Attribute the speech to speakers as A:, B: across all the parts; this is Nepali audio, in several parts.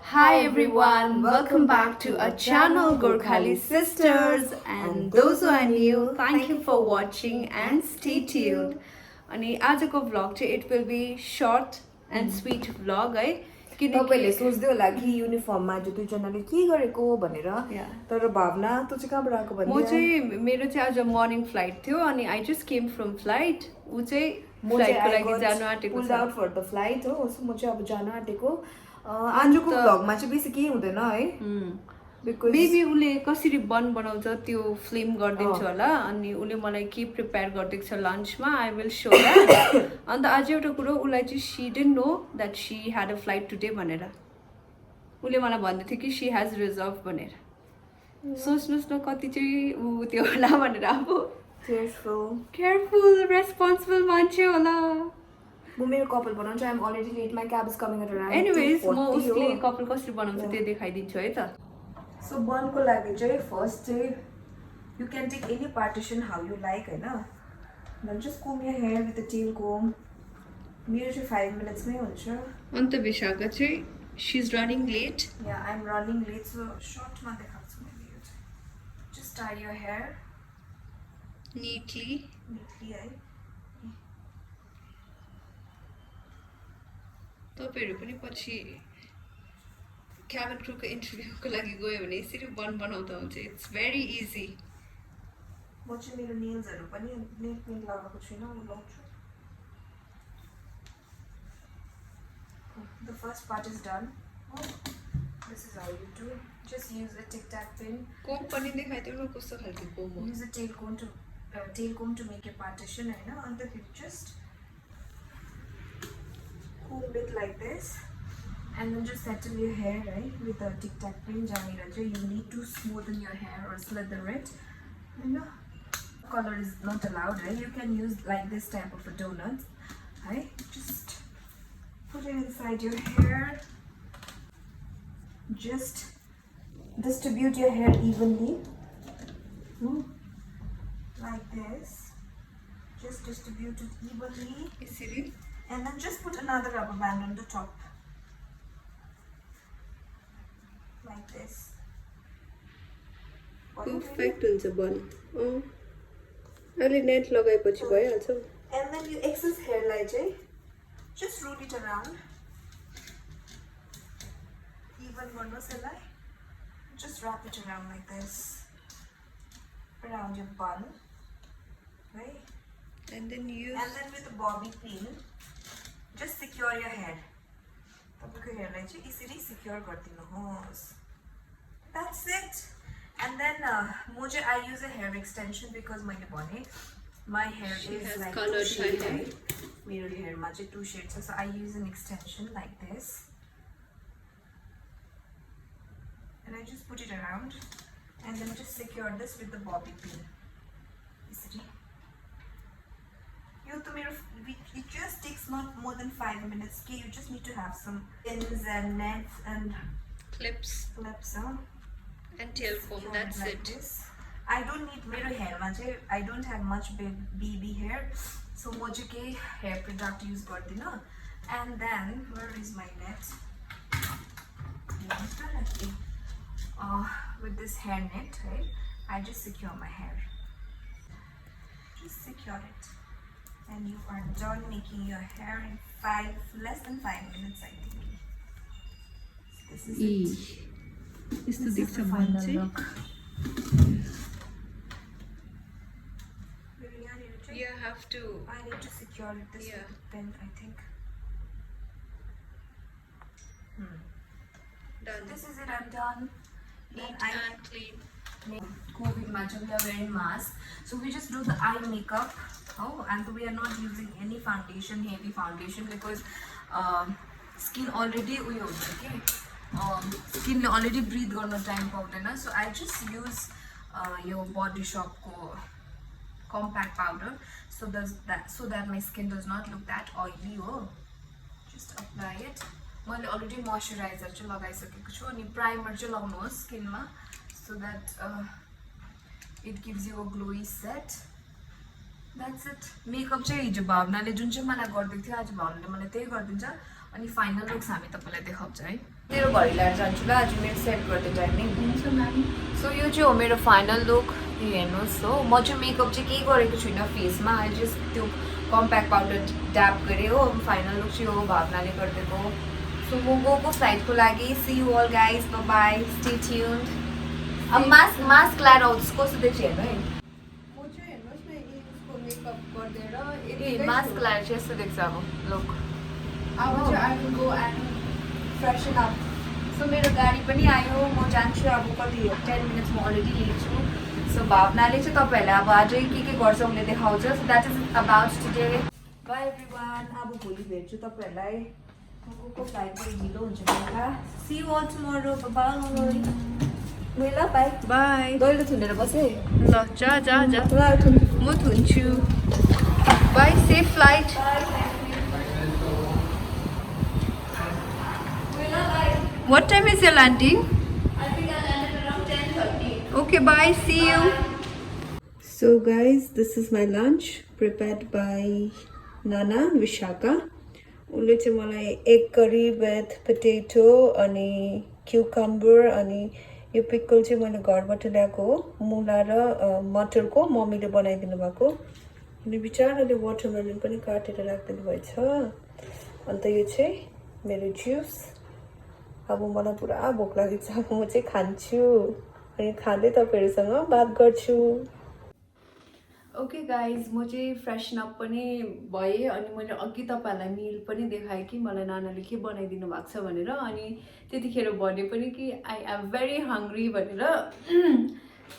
A: Hi everyone, welcome back to our channel Gorkhali Sisters, and those who are new, thank you for watching and stay tuned. अनि आजको vlog चाहिँ it will be short and sweet vlog है
B: तपाईले सोच्दै होला कि युनिफर्ममा जो दुईजनाले के गरेको भनेर तर भावना त चाहिँ कहाँबाट आएको भन्ने
A: म चाहिँ मेरो चाहिँ आज मर्निङ फ्लाइट थियो अनि I just came from flight उ चाहिँ फ्लाइटको लागि जानु आँटेको
B: pulled out for the flight हो सो म चाहिँ अब जानु आँटेको आजको भ्लगमा चाहिँ बेसी केही हुँदैन है बिकज
A: मेबी उसले कसरी बन बनाउँछ त्यो फिल्म गरिदिन्छु होला अनि उसले मलाई के प्रिपेयर गरिदिएको छ लन्चमा आई विल सो द्याट अन्त आज एउटा कुरो उसलाई चाहिँ she didn't know that she had a flight today भनेर उसले मलाई भन्दै थियो कि सी हेज रिजर्भ भनेर सोच्नुहोस् न कति चाहिँ ऊ त्यो होला भनेर अब केयरफुल रेस्पोन्सिबल मान्छे होला
B: म मेरो कपाल बनाउँछु I am already late my cab is coming at around
A: anyways म उसले कपाल कसरी बनाउँछ त्यो देखाइदिन्छु है त
B: सो बनको लागि चाहिँ फर्स्ट चाहिँ you can take any partition how you like होइन then just comb your hair with the tail comb मेरो चाहिँ 5 मिनट्समै हुन्छ
A: अन्त विशाखा चाहिँ सी इज रनिङ लेट
B: या I am running late so सर्टमा देखाउँछु मैले यो चाहिँ just tie your hair
A: neatly
B: है
A: तपाईँहरू पनि पछि क्याबिन क्रुको इन्टरभ्यूको लागि गयो भने यसरी बन बनाउँदा हुन्छ इट्स भेरी इजी
B: म चाहिँ मेरो नेल्सहरू पनि नेल पेन्ट लगाएको छुइनँ म लाउँछु the first part is done this is how you do just use a tick tack pen
A: comb पनि देखाइदिनु न कस्तो खालको कोम हो
B: use a tail comb to make a partition होइन अन्तखेरि just comb it like this and then just settle your hair right with a tic tac pin janira you need to smoothen your hair or slither it you know color is not allowed right you can use like this type of a donut right just put it inside your hair just distribute your hair evenly like this just distribute it evenly
A: यसरी
B: and then just put another rubber band on the top like this
A: perfect हुन्छ बन अहिले नेट लगाएपछि भइहाल्छ
B: and then you excess hair lai just roll it around even garnos yalai just wrap it around like this around your bun right
A: and then
B: with a bobby pin just secure your hair tapako hair lai chai isari secure gardinuhos that's it and then I use a hair extension because my hair is like
A: colored
B: shade mero hair ma chai 2 shades so I use an extension like this and I just put it around and then just secure this with the bobby pin isari it just takes not more than 5 minutes. Okay, you just need to have some pins and nets and
A: clips and tail comb. That's
B: like
A: it.
B: This. I don't need mirror hair. I don't have much BB hair, so moje hair product use gardina. And then where is my net? With this hair net, right? I just secure my hair. Just secure it. And you are done making your hair in less than 5 minutes, I think. So this is it.
A: This is the
B: final look.
A: You have to.
B: I need to secure this with a pin, I think.
A: Done.
B: This is it. I'm done.
A: Neat and clean.
B: COVID match, we are wearing mask, so we just do the eye makeup. And we are not using any foundation, heavy foundation, because skin already skin already breathe garna time paउँदैन so I just use your Body Shop ko compact powder so that my skin does not look that oily just apply it मैले already moisturizer चाहिँ लगाइसकेको छु अनि primer चाहिँ लगाउनुहोस् skin मा so that it gives you a glowy set that's it makeup चाहिँ हिजो भावनाले जुन चाहिँ मलाई गर्दै थियो आज भावनाले मलाई त्यही गर्दिन्छ अनि फाइनल लुक्स हामी तपाईलाई देखाउँछ है मेरो घडी ल्याएर जान्छु ल आज मेरो सेट गर्दै टाइम
A: हुन्छ म्याम।
B: सो यो चाहिँ हो मेरो फाइनल लुक हेर्नुहोस् हो म चाहिँ मेकअप चाहिँ केही गरेको छुइनँ फेसमा अहिले जस्ट त्यो कम्प्याक्ट पाउडर ड्याप गरेँ हो फाइनल लुक चाहिँ हो भावनाले गरिदिएको सो म गएको फ्लाइटको लागि see you all guys bye stay tuned अब मास्क लाएर आउँछ कस्तो देख्छ हेर्नु है
A: म चाहिँ हेर्नुहोस् न यसको मेकअप गरिदिएर
B: ए मास्क लाएर चाहिँ यस्तो देख्छ अब लुक
A: अब चाहिँ I will go and freshen up.
B: So मेरो गाडी पनि आयो म जान्छु अब कति 10 मिनट्स म अलरेडी लेट छु सो भावनाले चाहिँ तपाईँहरूलाई अब अझै के गर्छ उसले देखाउँछ so that is about today by everyone अब भोलि भेट्छु तपाईँहरूलाई को फ्लाइट चाहिँ ढिलो हुन्छ बेलुका see you all tomorrow bye ल बाई
A: बाई।
B: दैलो थुनेर बसेँ
A: ल जा जा जा
B: ल
A: म थुन्छु। Bye safe flight. What time is your landing?
B: I think I landed around 10:30.
A: Okay, bye. See you. So guys, this is my lunch prepared by Nana Vishaka. उसले चाहिँ मलाई एग करी विथ पोटेटो अनि क्युकम्बर अनि यो पिकल चाहिँ मैले घरबाट ल्याएको हो मुला र मटरको मम्मीले बनाइदिनु भएको अनि बिचाराले वाटरमेलन पनि काटेर राखिदिनु भएछ अन्त यो चाहिँ मेरो जुस अब मलाई पुरा भोक लागेको छ अब म चाहिँ खान्छु अनि खाँदै तपाईँहरूसँग बात गर्छु। ओके गाइज म चाहिँ फ्रेसन अप पनि भएँ अनि मैले अघि तपाईँहरूलाई मिल पनि देखाएँ कि मलाई नानाले के बनाइदिनु भएको छ भनेर अनि त्यतिखेर भने पनि कि आई एम भेरी हङ्ग्री भनेर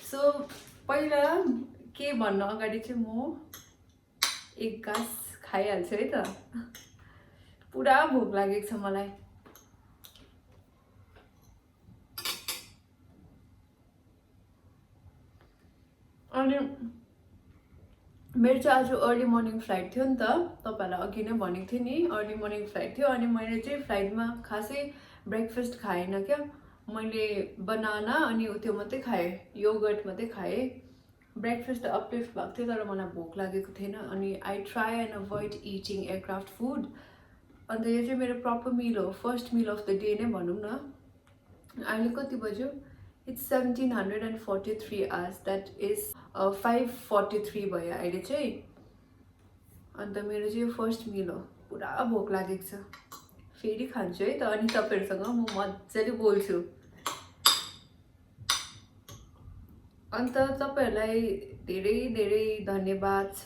A: सो पहिला के भन्न अगाडि चाहिँ म एक गाँस खाइहाल्छु है त पुरा भोक लागेको छ मलाई। अनि मेरो चाहिँ आज अर्ली मर्निङ फ्लाइट थियो नि त तपाईँहरूलाई अघि नै भनेको थिएँ नि अर्ली मर्निङ फ्लाइट थियो अनि मैले चाहिँ फ्लाइटमा खासै ब्रेकफास्ट खाएन क्या मैले बनाना अनि त्यो मात्रै खाएँ योगर्ट मात्रै खाएँ ब्रेकफास्ट अपलिफ्ट भएको थियो तर मलाई भोक लागेको थिएन अनि I try and avoid eating aircraft food अन्त यो चाहिँ मेरो प्रपर मिल हो first meal of the day नै भनौँ न। अहिले कति बज्यो इट्स 1743 आवर्स द्याट इज 5:43 भयो अहिले चाहिँ अन्त मेरो चाहिँ यो फर्स्ट मिल हो पुरा भोक लागेको छ फेरि खान्छु है त अनि तपाईँहरूसँग म मजाले बोल्छु अन्त तपाईँहरूलाई धेरै धेरै धन्यवाद छ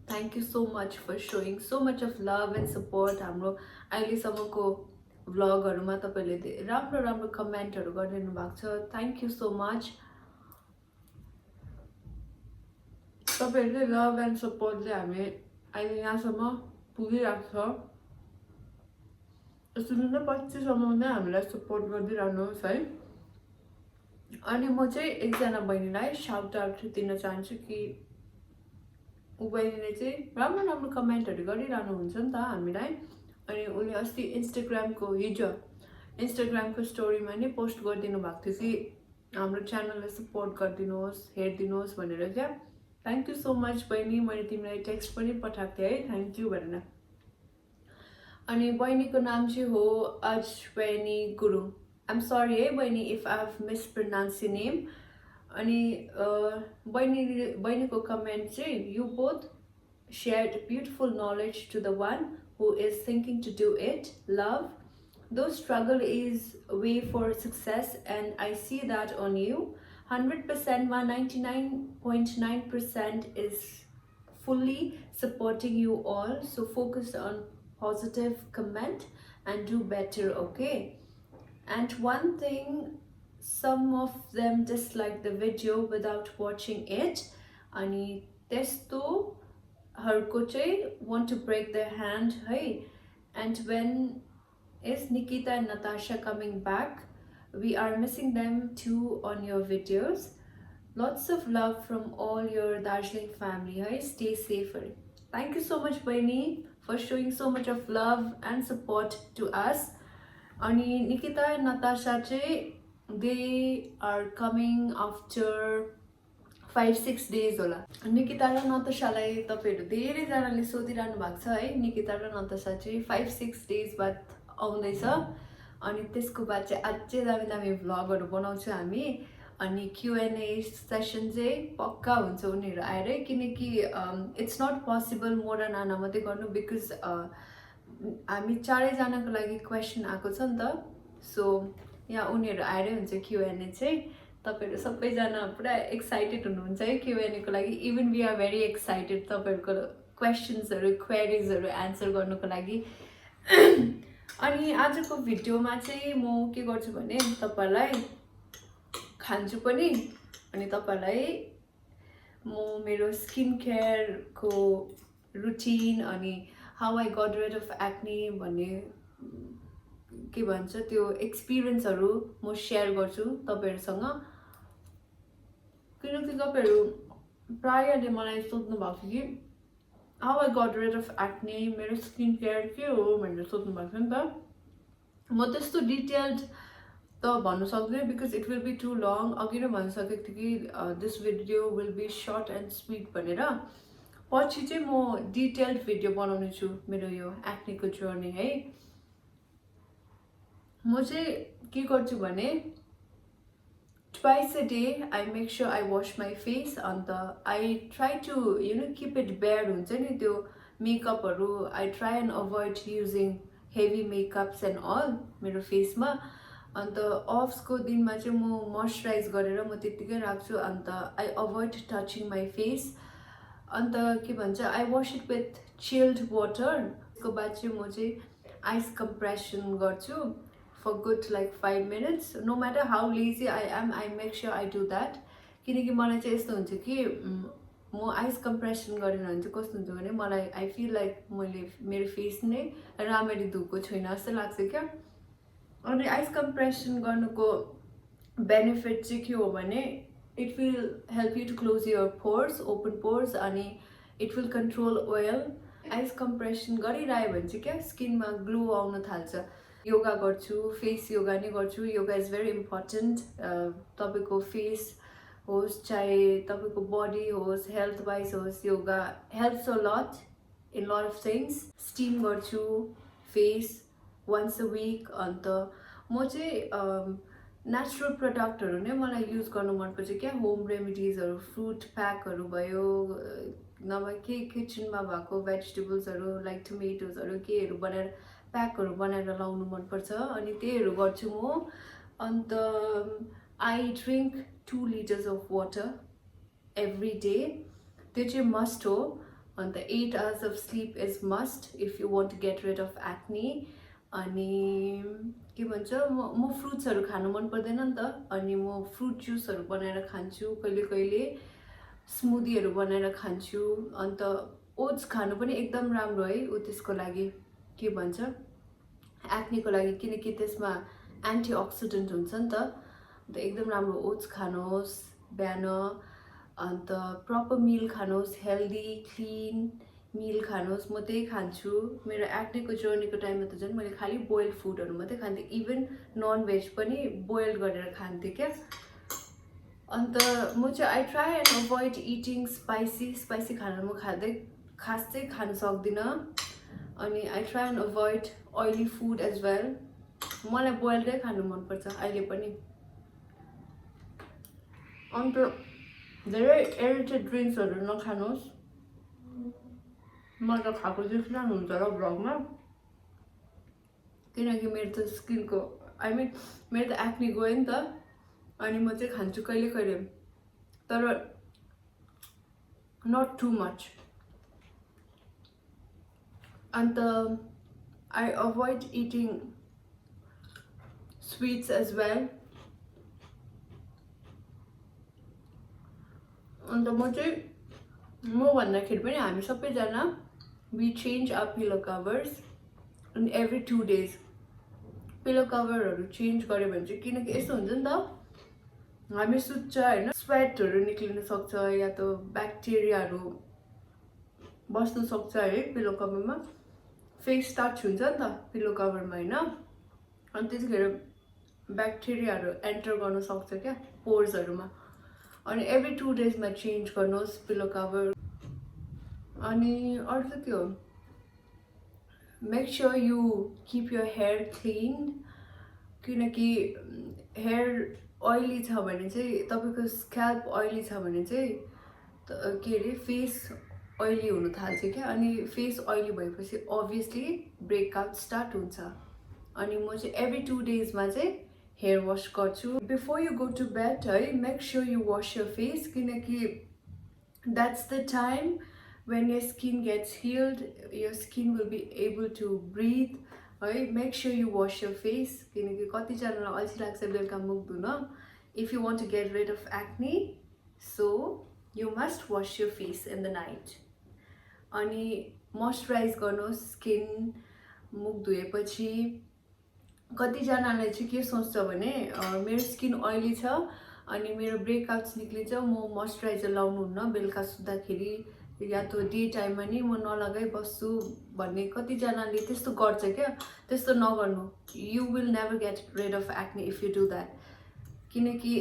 A: thank you so much for showing so much of love and support हाम्रो अहिलेसम्मको भ्लगहरूमा तपाईँहरूले राम्रो राम्रो कमेन्टहरू गरिदिनु भएको छ थ्याङ्क यू सो मच तपाईँहरूले लभ एन्ड सपोर्टले हामी अहिले यहाँसम्म पुगिरहेको छ यसरी नै पछिसम्म नै हामीलाई सपोर्ट गरिदिइरहनुहोस् है अनि म चाहिँ एकजना बहिनीलाई साउट आउट दिन चाहन्छु कि ऊ बहिनीले चाहिँ राम्रो राम्रो कमेन्टहरू गरिरहनुहुन्छ नि त हामीलाई अनि उसले अस्ति इन्स्टाग्रामको हिजो इन्स्टाग्रामको स्टोरीमा नै पोस्ट गरिदिनु भएको थियो कि हाम्रो च्यानललाई सपोर्ट गरिदिनुहोस् हेरिदिनुहोस् भनेर क्या थ्याङ्क यू सो मच बहिनी मैले तिमीलाई टेक्स्ट पनि पठाएको थिएँ है थ्याङ्क यू भनेर अनि बहिनीको नाम चाहिँ हो अश्वेनी गुरुङ आइएम सरी है बहिनी if I have mispronounced your name अनि बहिनीको कमेन्ट चाहिँ you both shared beautiful knowledge to the one who is thinking to do it. Love, though struggle is a way for success and I see that on you. 100% 99.9% is fully supporting you all. So focus on positive comment and do better, okay? And one thing, some of them dislike the video without watching it. Ani testo हरको चाहिँ want to break their hand है and when is Nikita and Natasha coming back we are missing them too on your videos lots of love from all your Darjeeling family है stay safe thank you so much Baini for showing so much of love and support to us अनि Nikita and Natasha चाहिँ they are coming after 5-6 days होला निकिता र नताशालाई तपाईँहरू धेरैजनाले सोधिरहनु भएको छ है निकिता र नताशा चाहिँ 5-6 डेज बाद आउँदैछ अनि त्यसको बाद चाहिँ अझै दामी दामी भ्लगहरू बनाउँछु हामी अनि क्युएनए सेसन चाहिँ पक्का हुन्छ उनीहरू आएरै किनकि इट्स नट पोसिबल म र नाना मात्रै गर्नु बिकज हामी चारैजनाको लागि क्वेसन आएको छ नि त सो यहाँ उनीहरू आएरै हुन्छ क्युएनए चाहिँ तपाईँहरू सबैजना पुरा एक्साइटेड हुनुहुन्छ है क्युएनएको लागि even we are very excited तपाईँहरूको क्वेसन्सहरू क्वेरिजहरू एन्सर गर्नुको लागि अनि आजको भिडियोमा चाहिँ म के गर्छु भने तपाईँहरूलाई खान्छु पनि अनि तपाईँहरूलाई म मेरो स्किन केयरको रुटिन अनि how I got rid of acne भन्ने के भन्छ त्यो एक्सपिरियन्सहरू म सेयर गर्छु तपाईँहरूसँग किनकि तपाईँहरू प्रायःले मलाई सोध्नु भएको थियो कि how I got rid of acne मेरो स्किन केयर के हो भनेर सोध्नु भएको थियो नि त म त्यस्तो डिटेल्ड त भन्नु सक्दैन because it will be too long अघि नै भनिसकेको थिएँ कि this video will be short and sweet भनेर पछि चाहिँ म डिटेल्ड भिडियो बनाउने छु मेरो यो एक्नेको जर्नी है म चाहिँ के गर्छु भने twice a day I make sure I wash my face अन्त I try to keep it bare हुन्छ नि त्यो मेकअपहरू I try and avoid using heavy makeups and all मेरो फेसमा अन्त अफ्सको दिनमा चाहिँ म मोइस्चराइज गरेर म त्यत्तिकै राख्छु and I avoid touching my face and के भन्छ I wash it with chilled water त्यसको बाद चाहिँ म चाहिँ आइस कम्प्रेसन गर्छु for good like 5 minutes no matter how lazy I am I make sure I do that किनकि मलाई चाहिँ यस्तो हुन्छ कि म आइस कम्प्रेसन गरेन भने चाहिँ कस्तो हुन्छ भने मलाई आई फिल लाइक मैले मेरो फेस नै राम्ररी धोएको छैन जस्तो लाग्छ क्या अनि आइस कम्प्रेसन गर्नुको बेनिफिट चाहिँ के हो भने it will help you to close your pores open pores अनि it will control oil ice compression गरिरह्यो भने चाहिँ क्या स्किनमा ग्लो आउन थाल्छ योगा गर्छु फेस योगा नै गर्छु योगा इज भेरी इम्पोर्टेन्ट तपाईँको फेस होस् चाहे तपाईँको बडी होस् हेल्थ वाइज होस् yoga helps a lot in lot of things steam गर्छु face once a week and म चाहिँ नेचुरल प्रडक्टहरू नै मलाई युज गर्नु मनपर्छ क्या होम रेमेडिजहरू फ्रुट प्याकहरू भयो नभए के किचनमा भएको भेजिटेबल्सहरू लाइक टमेटोजहरू केहरू बनाएर प्याकहरू बनाएर लाउनु मनपर्छ अनि त्यहीहरू गर्छु म and I drink 2 liters of water every day त्यो चाहिँ मस्ट हो and 8 hours of sleep is must if you want to get rid of acne अनि के भन्छ म फ्रुट्सहरू खानु मन पर्दैन नि त अनि म फ्रुट जुसहरू बनाएर खान्छु कहिले कहिले स्मुदीहरू बनाएर खान्छु अन्त ओट्स खानु पनि एकदम राम्रो है त्यसको लागि के भन्छ एक्नेको लागि किनकि त्यसमा एन्टिअक्सिडेन्ट हुन्छ नि त अन्त एकदम राम्रो ओट्स खानुहोस् बिहान अन्त प्रपर मिल खानुहोस् हेल्दी क्लिन मिल खानुहोस् म त्यही खान्छु मेरो एक्नेको जर्नीको टाइममा त झन् मैले खालि बोइल्ड फुडहरू मात्रै खान्थेँ इभन नन भेज पनि बोइल गरेर खान्थेँ क्या अन्त म चाहिँ I try and avoid eating spicy खाना म खास चाहिँ खान सक्दिनँ अनि I try and avoid oily food as well मलाई बोइल्डै खानु मनपर्छ अहिले पनि अन्त धेरै एरिटेड ड्रिङ्क्सहरू नखानुहोस् म त खाएको देखिरहनुहुन्छ होला भ्लगमा किनकि मेरो त स्किनको आई मिन मेरो त एक्ने गयो नि त अनि म चाहिँ खान्छु कहिले कहिले तर not too much and I avoid eating sweets as well and म चाहिँ म भन्दाखेरि पनि हामी सबैजना we change our pillow covers in every 2 days pillow कभरहरू चेन्ज गऱ्यो भने चाहिँ किनकि यस्तो हुन्छ नि त हामी सुत्छ होइन स्वेटहरू निक्लिन सक्छ या त ब्याक्टेरियाहरू बस्न सक्छ है पिलो कभरमा फेस टच हुन्छ नि त पिलो कभरमा होइन अनि त्यतिखेर ब्याक्टेरियाहरू एन्टर गर्न सक्छ क्या पोर्सहरूमा अनि एभ्री 2 days चेन्ज गर्नुहोस् पिलो कभर अनि अरू चाहिँ के हो make sure you keep your hair clean किनकि हेयर ओइली छ भने चाहिँ तपाईँको स्क्याल्प ओइली छ भने चाहिँ के अरे फेस ओइली हुनु थाल्छ क्या अनि फेस ओइली भएपछि अभियसली ब्रेकआउट स्टार्ट हुन्छ अनि म चाहिँ एभ्री 2 डेजमा चाहिँ हेयर वास गर्छु before you go to bed है make sure you wash your face किनकि that's the time when your skin gets healed, your skin will be able to breathe. Right? Make sure you wash your face. If you want to get rid of acne, so you must wash your face in the night. Ani moisturize garnos skin मुख धुएपछि कतिजनाले चाहिँ के सोच्छ भने मेरो स्किन ओइली छ अनि मेरो ब्रेकआउट्स निक्लिन्छ म मोइस्चराइजर लाउनुहुन्न बेलुका सुत्दाखेरि या त डे टाइममा नि म नलगाइ बस्छु भन्ने कतिजनाले त्यस्तो गर्छ क्या त्यस्तो नगर्नु you will never get rid of acne if you do that किनकि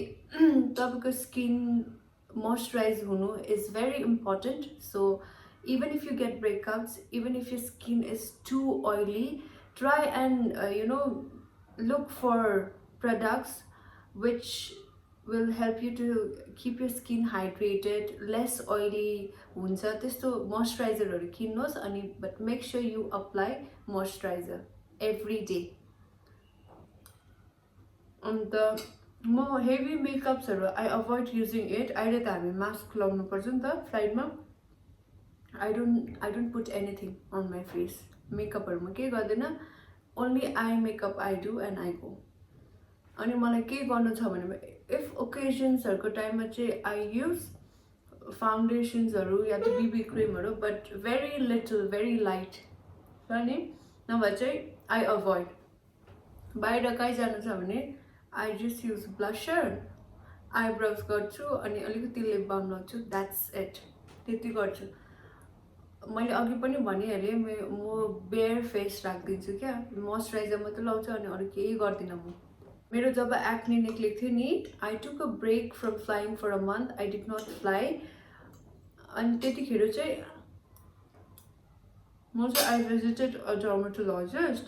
A: तपाईँको स्किन मोइस्चराइज हुनु is very important so even if you get breakouts, even if your skin is too oily, try and look for products which will help you to keep your skin hydrated, less oily huncha testo moisturizer haru kinnos ani but make sure you apply moisturizer every day. And mo heavy makeups haru I avoid using it. अहिले त हामी मास्क लाउनु पर्छ नि त फ्लाइटमा I don't put anything on my face. Makeup haru ma ke गर्दैन only eye makeup I do and I go. अनि मलाई के गर्नु छ भने if occasions हरुको टाइममा चाहिँ I use foundations हरु या त BB cream हरु but very little, very light. अनि नभए चाहिँ I avoid. बाहिर कहीँ जानु छ भने I just use blusher, eyebrows गर्छु अनि अलिकति lip balm लगाउँछु that's it. त्यति गर्छु मैले अघि पनि भनिहालेँ म बेयर फेस राख्दिन्छु क्या मोइस्चराइजर मात्र लाउँछु अनि अरू केही गर्दिनँ म मेरो जब एक्ने निक्लेको थियो नि I took a break from flying for a month I did not fly अनि त्यतिखेर चाहिँ म चाहिँ I visited a dermatologist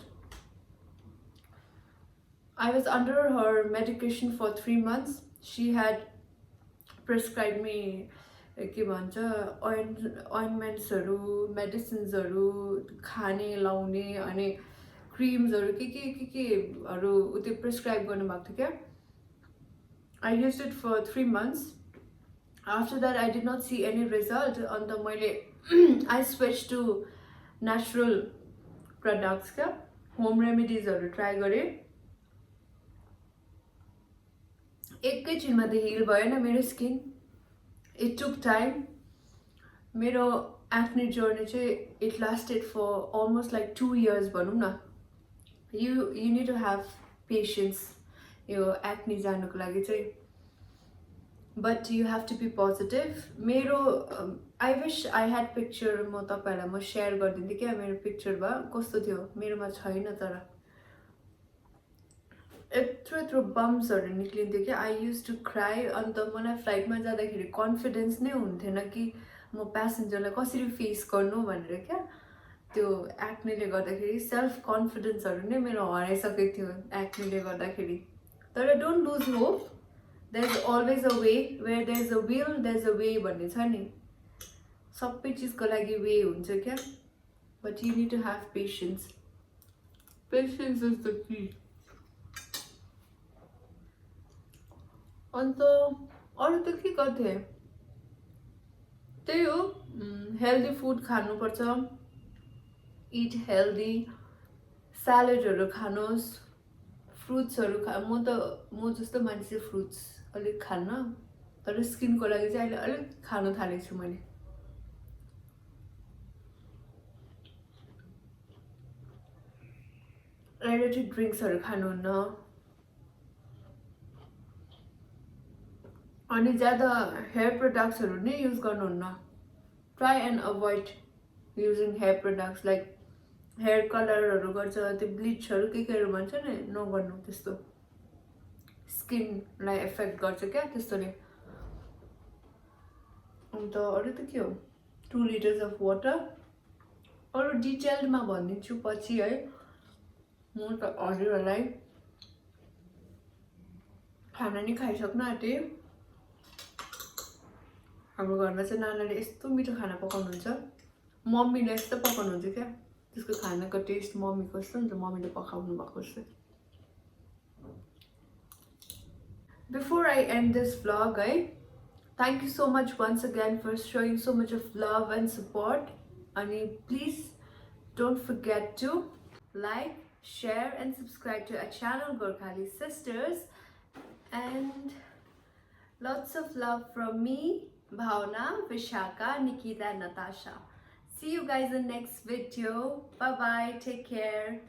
A: I was under her medication for 3 months she had prescribe me के भन्छ ओइन्टमेन्ट्सहरू मेडिसिन्सहरू खाने लाउने अनि क्रिम्सहरू केहरू त्यो प्रिस्क्राइब गर्नुभएको थियो क्या I used it for 3 months after that I did not see any result and मैले I switch to natural products क्या होम रेमेडिजहरू ट्राई गरेँ एकैछिनमा त हिल भएन मेरो स्किन It took time. मेरो acne journey चाहिँ it lasted for almost like 2 years भनौँ न you need to have patience यो acne जानुको लागि चाहिँ but you have to be positive मेरो I wish I had picture म तपाईहरुलाई म share गरिदिन्थे क्या मेरो picture भए कस्तो थियो मेरोमा छैन तर यत्रो बम्सहरू निक्लिन्थ्यो कि आई युज टु क्राई अन्त मलाई फ्लाइटमा जाँदाखेरि कन्फिडेन्स नै हुन्थेन कि म प्यासेन्जरलाई कसरी फेस गर्नु भनेर क्या त्यो एक्नेले गर्दाखेरि सेल्फ कन्फिडेन्सहरू नै मेरो हराइसकेको थियो एक्नेले गर्दाखेरि तर don't lose hope there is always a way where there is a will there is a way भन्ने छ नि सबै चिजको लागि वे हुन्छ क्या but you need to have patience patience is the key and अरू त के गर्थे त्यही हो हेल्दी फुड खानुपर्छ इट हेल्दी स्यालेडहरू खानुहोस् फ्रुट्सहरू म जस्तो मान्छे फ्रुट्स अलिक खान्न तर स्किनको लागि चाहिँ अहिले अलिक खानु थालेको छु मैले एनर्जेटिक ड्रिङ्क्सहरू खानुहुन्न अनि ज्यादा हेयर प्रोडक्ट्सहरू नै युज गर्नुहुन्न try and avoid using hair products like hair कलरहरू गर्छ त्यो ब्लिचहरू केहरू भन्छ नि नगर्नु त्यस्तो स्किनलाई एफेक्ट गर्छ क्या त्यस्तोले अन्त अरू त के हो 2 liters अफ वाटर अरू डिटेलमा भनिदिन्छु पछि है म त हजुरहरूलाई खाना नि खाइसक्नु आँटे हाम्रो घरमा चाहिँ नानाले यस्तो मिठो खाना पकाउनुहुन्छ मम्मीले यस्तो पकाउनुहुन्छ क्या त्यसको खानाको टेस्ट मम्मीको जस्तो हुन्छ मम्मीले पकाउनु भएको जस्तो Before I end this vlog, thank you so much once again for showing so much of love and support. And please don't forget to like, share, and subscribe to our channel, Gorkhali Sisters. And lots of love from me, Bhavna, Vishaka, Nikita, and Natasha. See you guys in the next video. Bye bye. Take care.